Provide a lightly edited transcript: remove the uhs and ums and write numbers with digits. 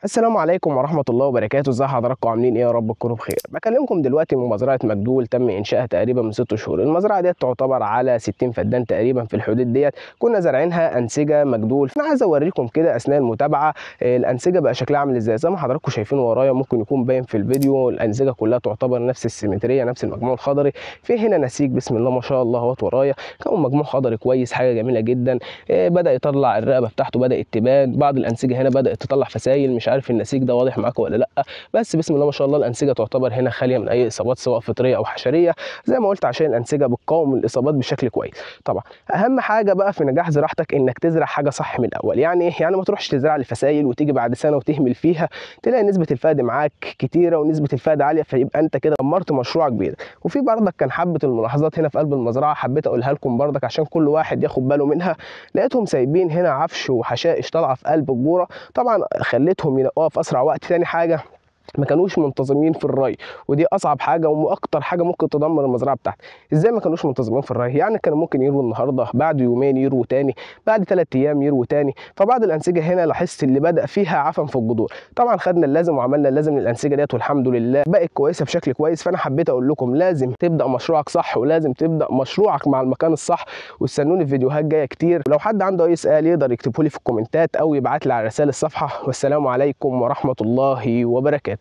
السلام عليكم ورحمة الله وبركاته. ازي حضراتكم عاملين ايه؟ يا رب تكونوا بخير. بكلمكم دلوقتي من مزرعة مجدول تم انشائها تقريبا من 6 شهور. المزرعة ديت تعتبر على 60 فدان تقريبا في الحدود ديت. كنا زارعينها انسجة مجدول. انا عايز اوريكم كده اثناء المتابعة الانسجة بقى شكلها عامل ازاي. زي ما حضراتكم شايفين ورايا ممكن يكون باين في الفيديو، الانسجة كلها تعتبر نفس السيمترية، نفس المجموع الخضري. في هنا نسيج بسم الله ما شاء الله اهوت ورايا، كون مجموع خضري كويس، حاجة جميلة جدا. بدأ يطلع الرقبة بتاعته، بدأت تبان بعض الانسجة هنا بدأت تطلع فسايل. مش عارف النسيج ده واضح معاكم ولا لا، بس بسم الله ما شاء الله الانسجه تعتبر هنا خاليه من اي اصابات سواء فطريه او حشريه، زي ما قلت عشان الانسجه بتقاوم الاصابات بشكل كويس. طبعا اهم حاجه بقى في نجاح زراعتك انك تزرع حاجه صح من الاول. يعني ايه؟ يعني ما تروحش تزرع الفسايل وتيجي بعد سنه وتهمل فيها، تلاقي نسبه الفقد معاك كتيره ونسبه الفقد عاليه، فيبقى انت كده دمرت مشروعك بايدك. وفي برضك كان حبه الملاحظات هنا في قلب المزرعه حبيت اقولها لكم برضك عشان كل واحد ياخد باله منها. لقيتهم سايبين هنا عفش وحشائش طالعه في قلب الجوره، طبعا خليتهم ينقوها في اسرع وقت. تاني حاجه ما كانوش منتظمين في الري، ودي اصعب حاجه واكتر حاجه ممكن تدمر المزرعه بتاعتك. ازاي ما كانوش منتظمين في الري؟ يعني كانوا ممكن يرووا النهارده، بعد يومين يرووا تاني، بعد 3 ايام يرووا تاني. فبعض الانسجه هنا لاحظت اللي بدا فيها عفن في الجذور. طبعا خدنا اللازم وعملنا اللازم للانسجه ديت والحمد لله بقت كويسه بشكل كويس. فانا حبيت اقول لكم لازم تبدا مشروعك صح، ولازم تبدا مشروعك مع المكان الصح. واستنوني في فيديوهات جايه كتير. لو حد عنده اي سؤال يقدر يكتبه لي في الكومنتات او يبعت لي على رسائل الصفحه. والسلام عليكم ورحمه الله وبركاته.